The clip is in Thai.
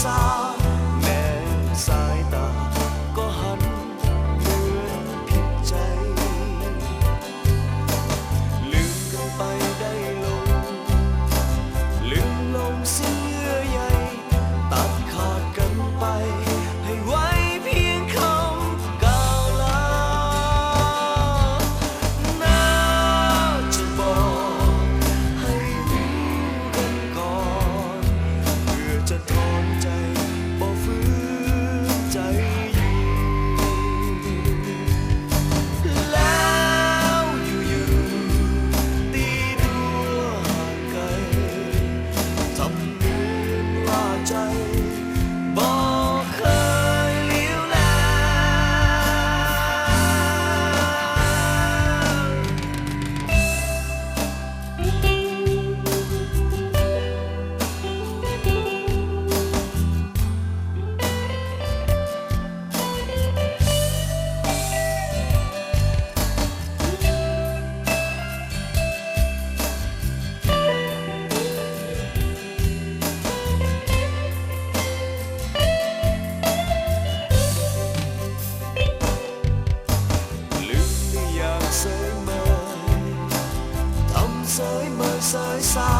สาแม้สายตาก็หันเหมือนผิดใจลืมกันไปได้ลงลืมลงสิ้นเยื่อใยตัดขาดกันไปให้ไว้เพียงคำกล่าวลาน่าจะบอกให้รู้กันก่อนเพื่อจะถอนใจบ่ฝืนใจอยู่แล้วอยู่ๆตีดัวห่างไกลทำเหมือนว่าใจบ่เคยเลี้ยวแล ลืมได้อย่างเสยเมยทำเสยเมยเสยสา